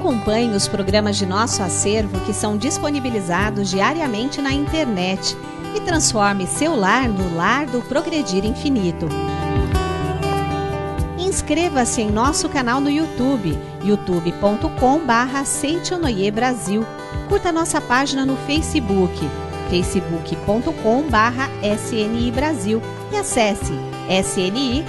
Acompanhe os programas de nosso acervo que são disponibilizados diariamente na internet e transforme seu lar no lar do Progredir Infinito. Inscreva-se em nosso canal no YouTube, youtube.com/Seitonoi Brasil. Curta nossa página no Facebook, facebook.com/SNI Brasil e acesse sni.org.br.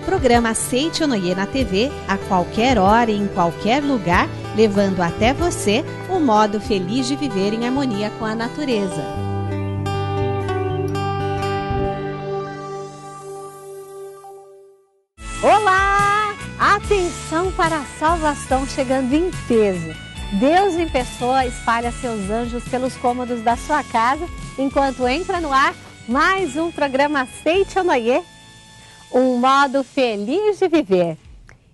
Programa Seitonoi na TV, a qualquer hora e em qualquer lugar, levando até você o modo feliz de viver em harmonia com a natureza. Olá! Atenção para a salvação chegando em peso. Deus em pessoa espalha seus anjos pelos cômodos da sua casa, enquanto entra no ar mais um programa Seitonoi, um modo feliz de viver.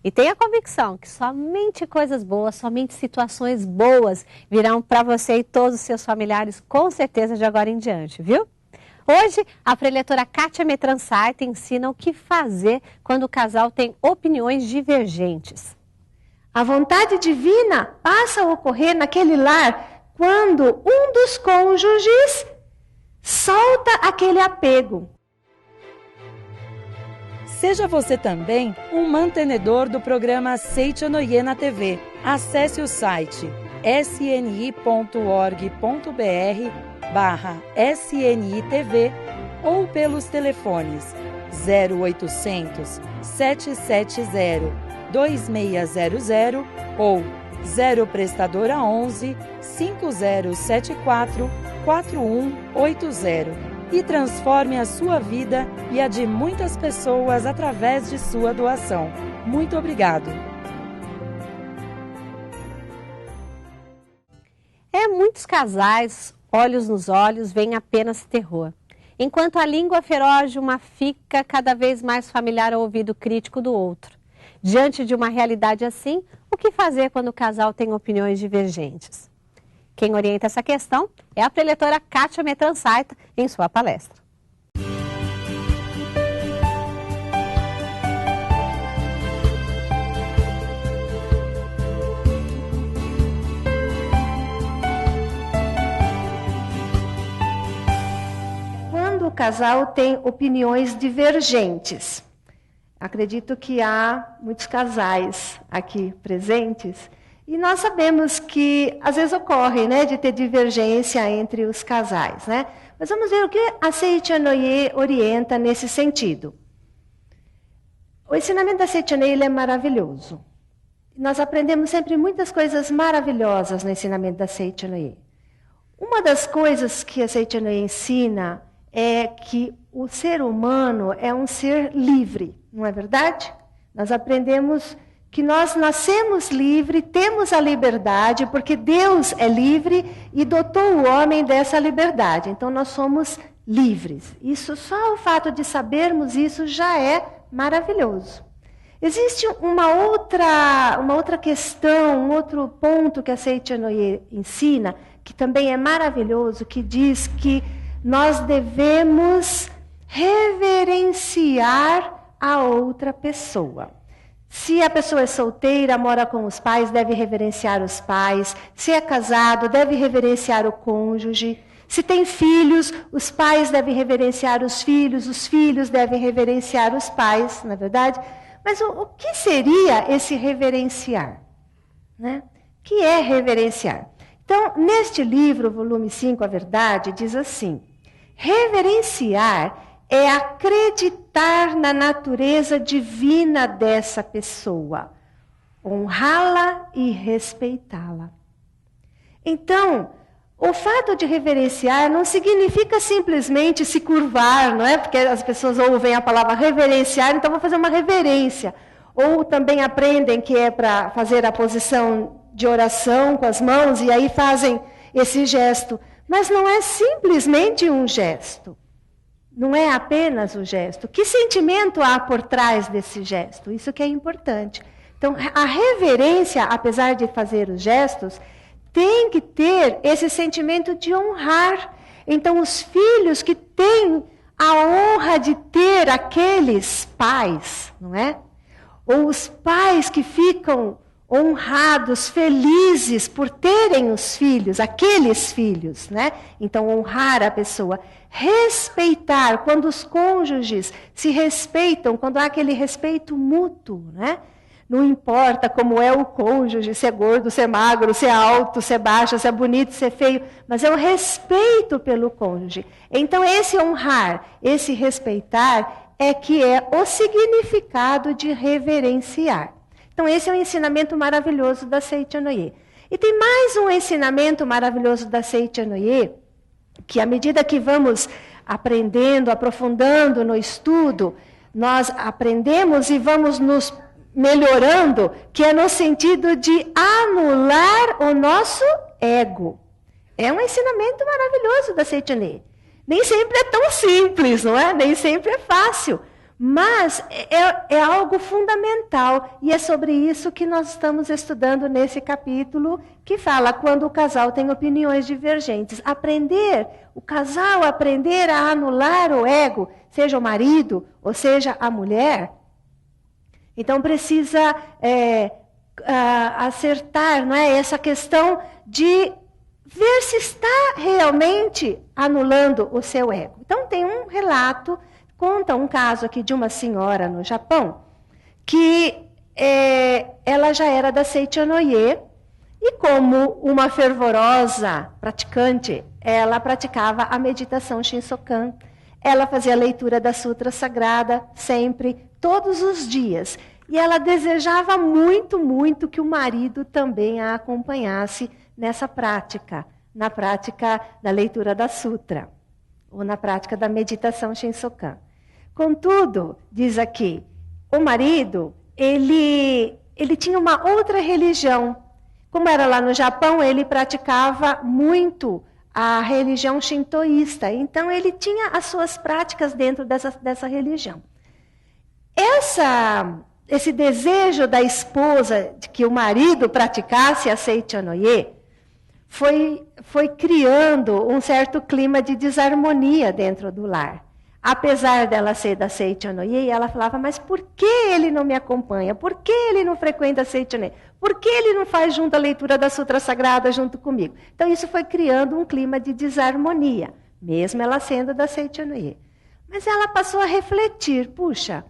E tenha convicção que somente coisas boas, somente situações boas virão para você e todos os seus familiares, com certeza, de agora em diante, viu? Hoje, a preletora Kátia Metransaita ensina o que fazer quando o casal tem opiniões divergentes. A vontade divina passa a ocorrer naquele lar quando um dos cônjuges solta aquele apego. Seja você também um mantenedor do programa Seitonoi na TV. Acesse o site sni.org.br/SNITV ou pelos telefones 0800 770 2600 ou 0 prestadora 11 5074 4180 e transforme a sua vida e a de muitas pessoas através de sua doação. Muito obrigado. Muitos casais, olhos nos olhos, veem apenas terror. Enquanto a língua feroz de uma fica cada vez mais familiar ao ouvido crítico do outro. Diante de uma realidade assim, o que fazer quando o casal tem opiniões divergentes? Quem orienta essa questão é a preletora Kátia Metransaita em sua palestra. Quando o casal tem opiniões divergentes, acredito que há muitos casais aqui presentes. E nós sabemos que às vezes ocorre, né, de ter divergência entre os casais, né? Mas vamos ver o que a Seitonoi orienta nesse sentido. O ensinamento da Seitonoi ele é maravilhoso. Nós aprendemos sempre muitas coisas maravilhosas no ensinamento da Seitonoi. Uma das coisas que a Seitonoi ensina é que o ser humano é um ser livre, não é verdade? Nós aprendemos que nós nascemos livres, temos a liberdade, porque Deus é livre e dotou o homem dessa liberdade. Então nós somos livres. Isso, só o fato de sabermos isso já é maravilhoso. Existe uma outra questão, um outro ponto que a Seitonoi ensina, que também é maravilhoso, que diz que nós devemos reverenciar a outra pessoa. Se a pessoa é solteira, mora com os pais, deve reverenciar os pais. Se é casado, deve reverenciar o cônjuge. Se tem filhos, os pais devem reverenciar os filhos devem reverenciar os pais, não é verdade? Mas o que seria esse reverenciar? Né? O que é reverenciar? Então, neste livro, volume 5, A Verdade, diz assim: reverenciar é acreditar na natureza divina dessa pessoa, honrá-la e respeitá-la. Então, o fato de reverenciar não significa simplesmente se curvar, não é? Porque as pessoas ouvem a palavra reverenciar, então vou fazer uma reverência. Ou também aprendem que é para fazer a posição de oração com as mãos e aí fazem esse gesto. Mas não é simplesmente um gesto. Não é apenas o gesto. Que sentimento há por trás desse gesto? Isso que é importante. Então, a reverência, apesar de fazer os gestos, tem que ter esse sentimento de honrar. Então, os filhos que têm a honra de ter aqueles pais, não é? Ou os pais que ficam honrados, felizes por terem os filhos, aqueles filhos, né? Então, honrar a pessoa. Respeitar, quando os cônjuges se respeitam, quando há aquele respeito mútuo, né? Não importa como é o cônjuge, se é gordo, se é magro, se é alto, se é baixo, se é bonito, se é feio, mas é o respeito pelo cônjuge. Então, esse honrar, esse respeitar, é que é o significado de reverenciar. Então, esse é um ensinamento maravilhoso da Seichonoye. E tem mais um ensinamento maravilhoso da Seichonoye, que à medida que vamos aprendendo, aprofundando no estudo, nós aprendemos e vamos nos melhorando, que é no sentido de anular o nosso ego. É um ensinamento maravilhoso da Seichonoye. Nem sempre é tão simples, não é? Nem sempre é fácil. Mas é algo fundamental, e é sobre isso que nós estamos estudando nesse capítulo, que fala quando o casal tem opiniões divergentes. O casal aprender a anular o ego, seja o marido ou seja a mulher. Então precisa acertar, não é? Essa questão de ver se está realmente anulando o seu ego. Então tem um relato, conta um caso aqui de uma senhora no Japão, que ela já era da Seichonoye, e como uma fervorosa praticante, ela praticava a meditação Shinsokan. Ela fazia a leitura da Sutra Sagrada sempre, todos os dias. E ela desejava muito, muito que o marido também a acompanhasse nessa prática, na prática da leitura da Sutra, ou na prática da meditação Shinsokan. Contudo, diz aqui, o marido, ele tinha uma outra religião. Como era lá no Japão, ele praticava muito a religião shintoísta. Então, ele tinha as suas práticas dentro dessa religião. Esse desejo da esposa de que o marido praticasse a Seichonoye foi criando um certo clima de desarmonia dentro do lar. Apesar dela ser da Seichonoye, ela falava, mas por que ele não me acompanha? Por que ele não frequenta a Seichonoye? Por que ele não faz junto a leitura da Sutra Sagrada junto comigo? Então isso foi criando um clima de desarmonia, mesmo ela sendo da Seichonoye. Mas ela passou a refletir, puxa,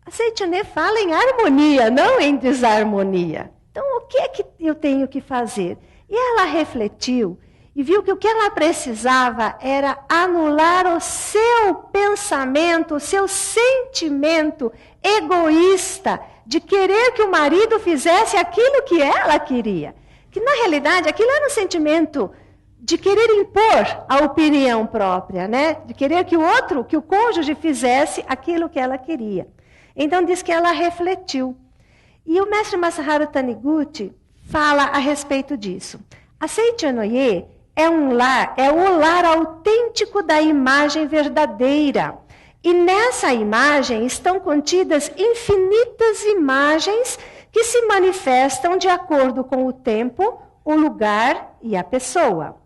a Seichonoye fala em harmonia, não em desarmonia. Então o que é que eu tenho que fazer? E ela refletiu e viu que o que ela precisava era anular o seu pensamento, o seu sentimento egoísta de querer que o marido fizesse aquilo que ela queria. Que na realidade aquilo era um sentimento de querer impor a opinião própria, né? De querer que o cônjuge fizesse aquilo que ela queria. Então diz que ela refletiu. E o mestre Masaharu Taniguchi fala a respeito disso. A Seichonoye é o lar autêntico da imagem verdadeira. E nessa imagem estão contidas infinitas imagens que se manifestam de acordo com o tempo, o lugar e a pessoa.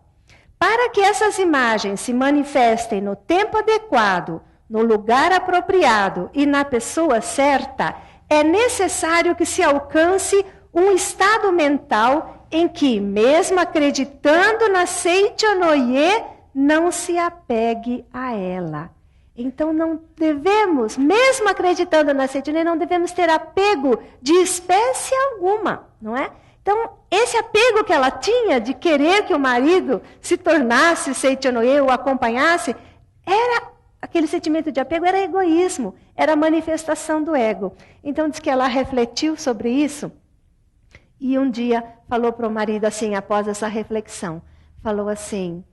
Para que essas imagens se manifestem no tempo adequado, no lugar apropriado e na pessoa certa, é necessário que se alcance um estado mental em que, mesmo acreditando na Seichonoye, não se apegue a ela. Então não devemos, mesmo acreditando na Seichonoye, não devemos ter apego de espécie alguma, não é? Então, esse apego que ela tinha de querer que o marido se tornasse Seichonoye ou acompanhasse, aquele sentimento de apego era egoísmo, era manifestação do ego. Então diz que ela refletiu sobre isso e um dia falou para o marido assim, após essa reflexão, falou assim,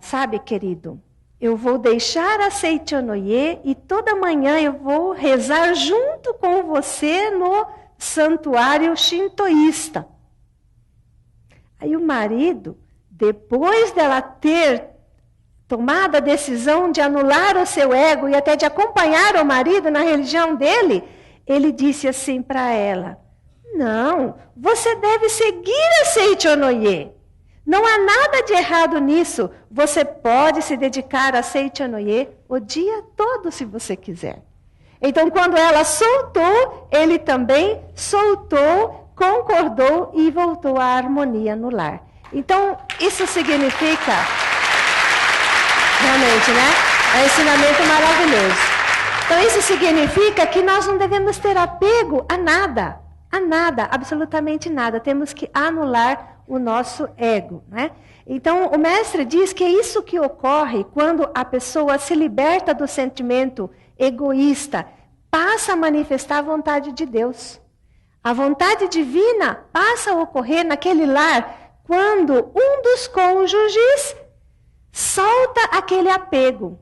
sabe, querido, eu vou deixar a Seichonoye e toda manhã eu vou rezar junto com você no santuário shintoísta. Aí o marido, depois dela ter tomado a decisão de anular o seu ego e até de acompanhar o marido na religião dele, ele disse assim para ela, não, você deve seguir a Seichonoye. Não há nada de errado nisso. Você pode se dedicar a Seichonoye o dia todo se você quiser. Então, quando ela soltou, ele também soltou, concordou e voltou à harmonia no lar. Então, isso significa, realmente, né? É um ensinamento maravilhoso. Então, isso significa que nós não devemos ter apego a nada, absolutamente nada. Temos que anular o nosso ego, né? Então, o mestre diz que é isso que ocorre quando a pessoa se liberta do sentimento egoísta, passa a manifestar a vontade de Deus. A vontade divina passa a ocorrer naquele lar quando um dos cônjuges solta aquele apego,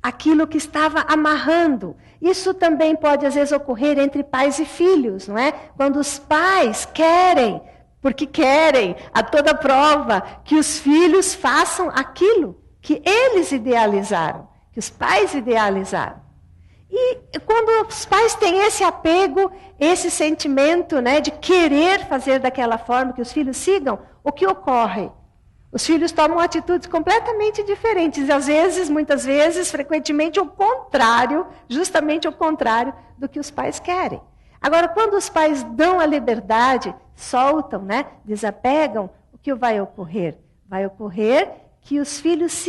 aquilo que estava amarrando. Isso também pode, às vezes, ocorrer entre pais e filhos, não é? Quando os pais querem, porque querem, a toda prova, que os filhos façam aquilo que eles idealizaram, que os pais idealizaram. E quando os pais têm esse apego, esse sentimento, né, de querer fazer daquela forma que os filhos sigam, o que ocorre? Os filhos tomam atitudes completamente diferentes, às vezes, muitas vezes, frequentemente o contrário, justamente o contrário do que os pais querem. Agora, quando os pais dão a liberdade, soltam, né, desapegam, o que vai ocorrer? Vai ocorrer que os filhos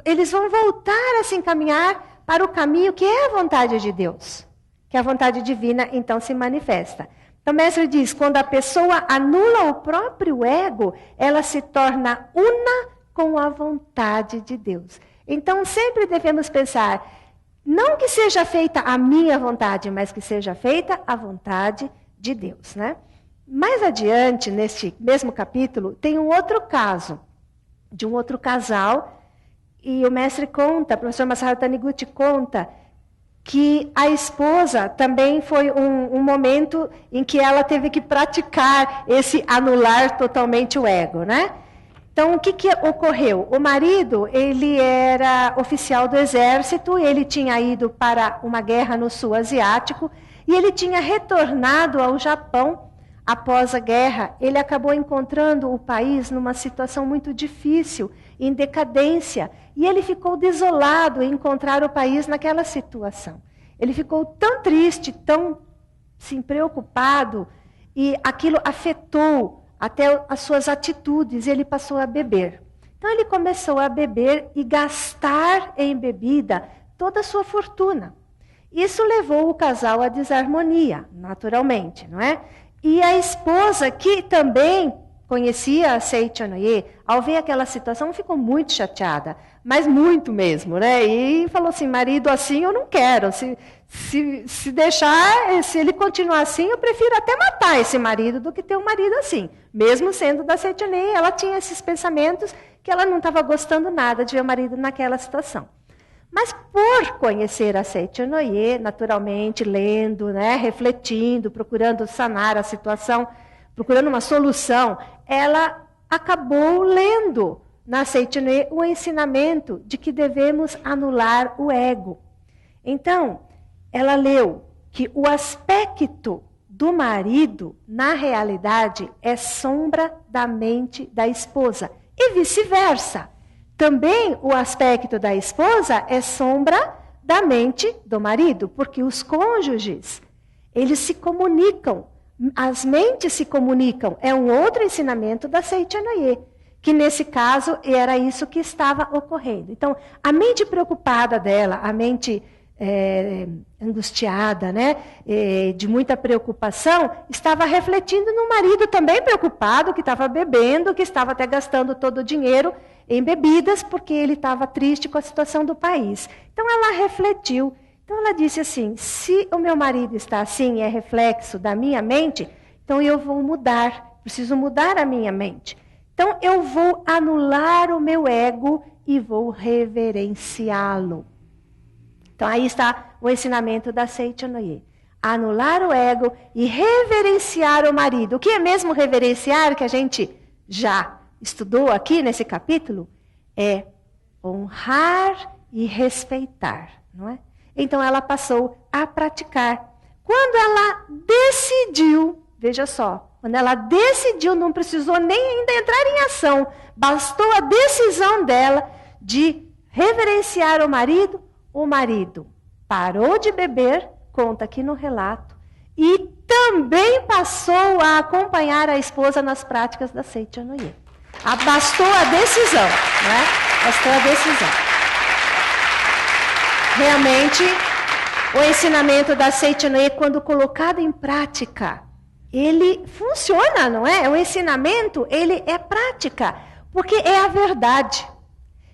eles vão voltar a se encaminhar para o caminho que é a vontade de Deus, que a vontade divina então se manifesta. Então o mestre diz, quando a pessoa anula o próprio ego, ela se torna una com a vontade de Deus. Então sempre devemos pensar, não que seja feita a minha vontade, mas que seja feita a vontade de Deus, né? Mais adiante, neste mesmo capítulo, tem um outro caso, de um outro casal. E o mestre conta, o professor Masaharu Taniguchi conta, que a esposa também foi um momento em que ela teve que praticar esse anular totalmente o ego, né? Então, o que ocorreu? O marido, ele era oficial do exército, ele tinha ido para uma guerra no sul asiático, e ele tinha retornado ao Japão após a guerra. Ele acabou encontrando o país numa situação muito difícil, em decadência, e ele ficou desolado em encontrar o país naquela situação. Ele ficou tão triste, tão preocupado, e aquilo afetou até as suas atitudes, e ele passou a beber. Então ele começou a beber e gastar em bebida toda a sua fortuna. Isso levou o casal à desarmonia, naturalmente, não é? E a esposa, que também conhecia a Seicho Noye, ao ver aquela situação, ficou muito chateada, mas muito mesmo, né? E falou assim, marido assim eu não quero, se deixar, se ele continuar assim, eu prefiro até matar esse marido do que ter um marido assim. Mesmo sendo da Seicho Noye, ela tinha esses pensamentos que ela não estava gostando nada de ver o marido naquela situação. Mas por conhecer a Seicho Noye, naturalmente, lendo, né, refletindo, procurando sanar a situação, procurando uma solução, ela acabou lendo na Seicho Noye o ensinamento de que devemos anular o ego. Então, ela leu que o aspecto do marido, na realidade, é sombra da mente da esposa, e vice-versa. Também o aspecto da esposa é sombra da mente do marido, porque os cônjuges, eles se comunicam, as mentes se comunicam. É um outro ensinamento da Seicho Noye, que nesse caso era isso que estava ocorrendo. Então, a mente preocupada dela, a mente angustiada, né, de muita preocupação, estava refletindo no marido também preocupado, que estava bebendo, que estava até gastando todo o dinheiro em bebidas, porque ele estava triste com a situação do país. Então ela refletiu. Então ela disse assim, se o meu marido está assim, é reflexo da minha mente, então eu vou mudar, preciso mudar a minha mente. Então eu vou anular o meu ego e vou reverenciá-lo. Então aí está o ensinamento da Seicho Noye. Anular o ego e reverenciar o marido. O que é mesmo reverenciar, que a gente já estudou aqui nesse capítulo? É honrar e respeitar, não é? Então ela passou a praticar. Quando ela decidiu, veja só, quando ela decidiu, não precisou nem ainda entrar em ação, bastou a decisão dela de reverenciar o marido parou de beber, conta aqui no relato, e também passou a acompanhar a esposa nas práticas da Seichonoye. Bastou a decisão, né? Bastou a decisão. Realmente, o ensinamento da Seichonoye, quando colocado em prática, ele funciona, não é? O ensinamento, ele é prática, porque é a verdade.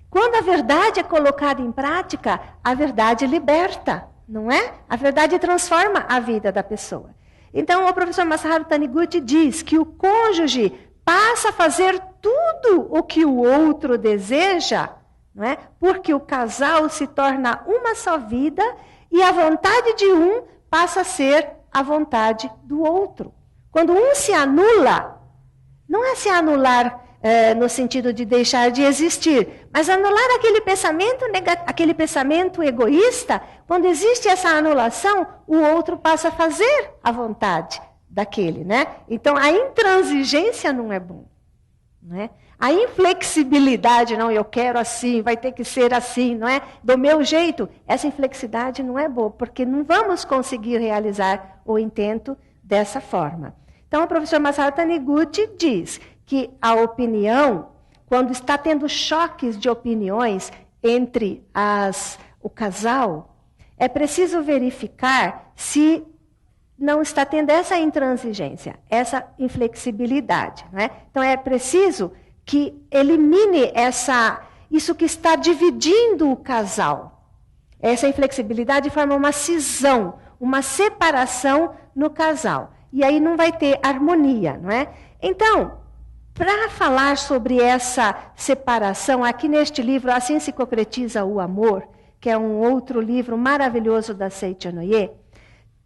Quando a verdade é colocada em prática, a verdade liberta, não é? A verdade transforma a vida da pessoa. Então, o professor Masaharu Taniguchi diz que o cônjuge passa a fazer tudo o que o outro deseja, não é? Porque o casal se torna uma só vida e a vontade de um passa a ser a vontade do outro. Quando um se anula, não é se anular no sentido de deixar de existir, mas anular aquele pensamento egoísta. Quando existe essa anulação, o outro passa a fazer a vontade daquele, né? Então, a intransigência não é bom, né? A inflexibilidade, não, eu quero assim, vai ter que ser assim, não é? Do meu jeito, essa inflexibilidade não é boa, porque não vamos conseguir realizar o intento dessa forma. Então, o professor Masaharu Taniguchi diz que a opinião, quando está tendo choques de opiniões entre o casal, é preciso verificar se não está tendo essa intransigência, essa inflexibilidade, né? Então, é preciso que elimine isso que está dividindo o casal. Essa inflexibilidade forma uma cisão, uma separação no casal. E aí não vai ter harmonia, não é? Então, para falar sobre essa separação, aqui neste livro, Assim se concretiza o amor, que é um outro livro maravilhoso da Seichonoye,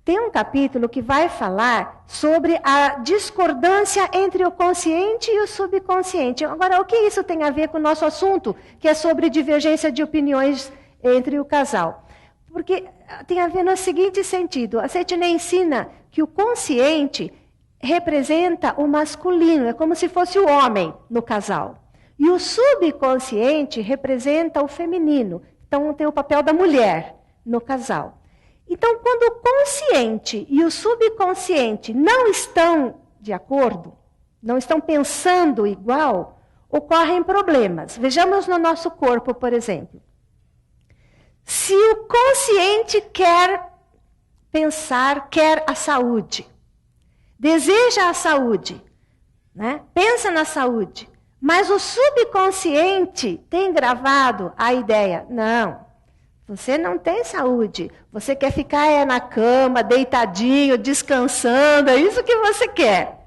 tem um capítulo que vai falar sobre a discordância entre o consciente e o subconsciente. Agora, o que isso tem a ver com o nosso assunto, que é sobre divergência de opiniões entre o casal? Porque tem a ver no seguinte sentido, a Seichonoye ensina que o consciente representa o masculino, é como se fosse o homem no casal. E o subconsciente representa o feminino, então tem o papel da mulher no casal. Então, quando o consciente e o subconsciente não estão de acordo, não estão pensando igual, ocorrem problemas. Vejamos no nosso corpo, por exemplo. Se o consciente quer pensar, quer a saúde, deseja a saúde, né? Pensa na saúde, mas o subconsciente tem gravado a ideia, não, você não tem saúde, você quer ficar na cama, deitadinho, descansando, é isso que você quer.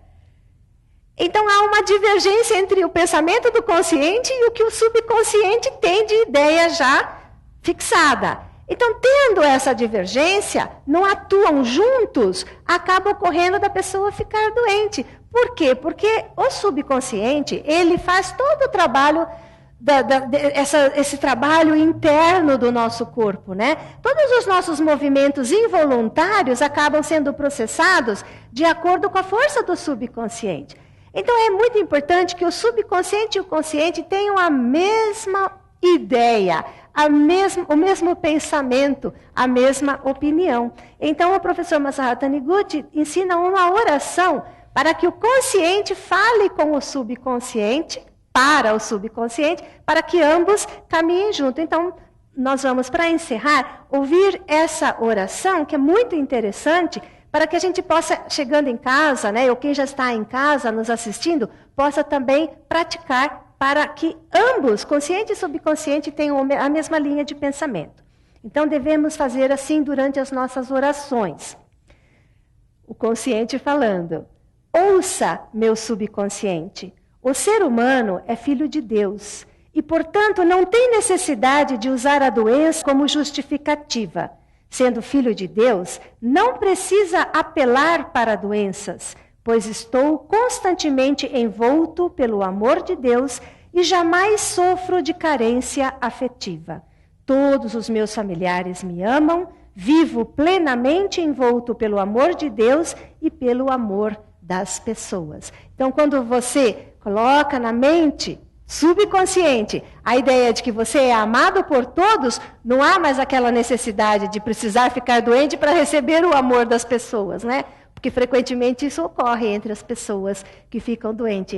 Então há uma divergência entre o pensamento do consciente e o que o subconsciente tem de ideia já fixada. Então, tendo essa divergência, não atuam juntos, acaba ocorrendo da pessoa ficar doente. Por quê? Porque o subconsciente, ele faz todo o trabalho, esse trabalho interno do nosso corpo, né? Todos os nossos movimentos involuntários acabam sendo processados de acordo com a força do subconsciente. Então, é muito importante que o subconsciente e o consciente tenham a mesma ideia, o mesmo pensamento, a mesma opinião. Então, o professor Masaharu Taniguchi ensina uma oração para que o consciente fale com o subconsciente, para o subconsciente, para que ambos caminhem junto. Então, nós vamos, para encerrar, ouvir essa oração, que é muito interessante, para que a gente possa, chegando em casa, né, ou quem já está em casa nos assistindo, possa também praticar, para que ambos, consciente e subconsciente, tenham a mesma linha de pensamento. Então, devemos fazer assim durante as nossas orações. O consciente falando, ouça, meu subconsciente, o ser humano é filho de Deus e, portanto, não tem necessidade de usar a doença como justificativa. Sendo filho de Deus, não precisa apelar para doenças, pois estou constantemente envolto pelo amor de Deus e jamais sofro de carência afetiva. Todos os meus familiares me amam, vivo plenamente envolto pelo amor de Deus e pelo amor das pessoas. Então, quando você coloca na mente subconsciente, a ideia de que você é amado por todos, não há mais aquela necessidade de precisar ficar doente para receber o amor das pessoas, né? Porque frequentemente isso ocorre entre as pessoas que ficam doentes.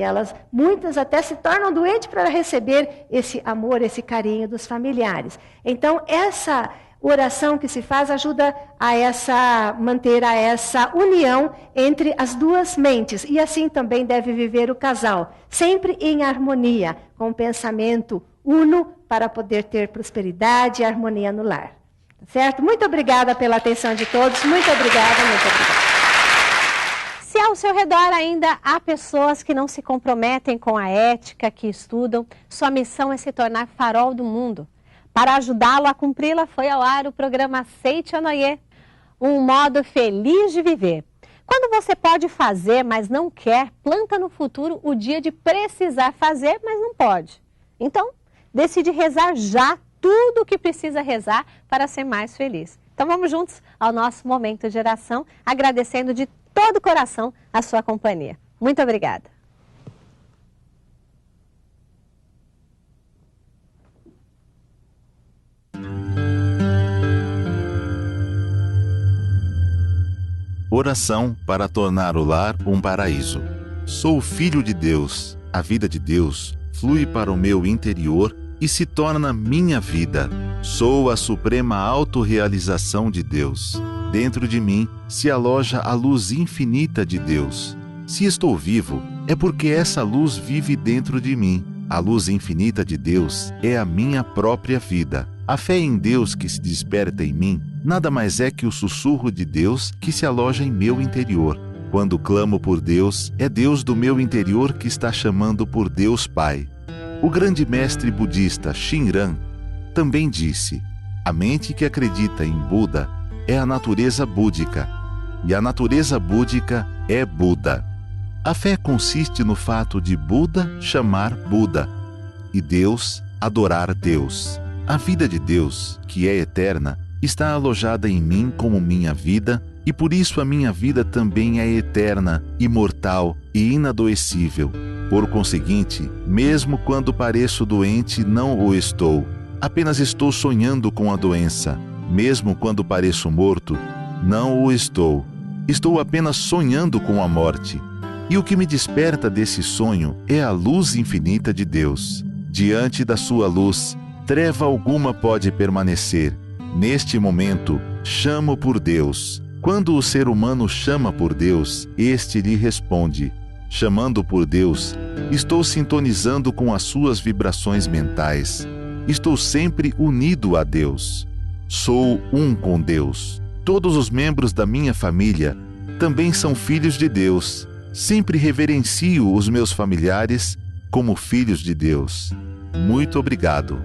Muitas até se tornam doentes para receber esse amor, esse carinho dos familiares. Então, essa oração que se faz ajuda a manter essa união entre as duas mentes. E assim também deve viver o casal, sempre em harmonia, com o pensamento uno para poder ter prosperidade e harmonia no lar. Certo? Muito obrigada pela atenção de todos. Muito obrigada, muito obrigada. Se ao seu redor ainda há pessoas que não se comprometem com a ética, que estudam, sua missão é se tornar farol do mundo. Para ajudá-lo a cumpri-la, foi ao ar o programa Aceite ou Noie, um modo feliz de viver. Quando você pode fazer, mas não quer, planta no futuro o dia de precisar fazer, mas não pode. Então, decide rezar já tudo o que precisa rezar para ser mais feliz. Então vamos juntos ao nosso momento de oração, agradecendo de todo o coração a sua companhia. Muito obrigada. Oração para tornar o lar um paraíso. Sou filho de Deus. A vida de Deus flui para o meu interior e se torna minha vida. Sou a suprema autorrealização de Deus. Dentro de mim se aloja a luz infinita de Deus. Se estou vivo, é porque essa luz vive dentro de mim. A luz infinita de Deus é a minha própria vida. A fé em Deus que se desperta em mim nada mais é que o sussurro de Deus que se aloja em meu interior. Quando clamo por Deus, é Deus do meu interior que está chamando por Deus Pai. O grande mestre budista Shinran também disse: a mente que acredita em Buda é a natureza búdica, e a natureza búdica é Buda. A fé consiste no fato de Buda chamar Buda, e Deus adorar Deus. A vida de Deus, que é eterna, está alojada em mim como minha vida, e por isso a minha vida também é eterna, imortal e inadoecível. Por conseguinte, mesmo quando pareço doente, não o estou. Apenas estou sonhando com a doença. Mesmo quando pareço morto, não o estou. Estou apenas sonhando com a morte. E o que me desperta desse sonho é a luz infinita de Deus. Diante da sua luz, treva alguma pode permanecer. Neste momento, chamo por Deus. Quando o ser humano chama por Deus, este lhe responde. Chamando por Deus, estou sintonizando com as suas vibrações mentais. Estou sempre unido a Deus. Sou um com Deus. Todos os membros da minha família também são filhos de Deus. Sempre reverencio os meus familiares como filhos de Deus. Muito obrigado.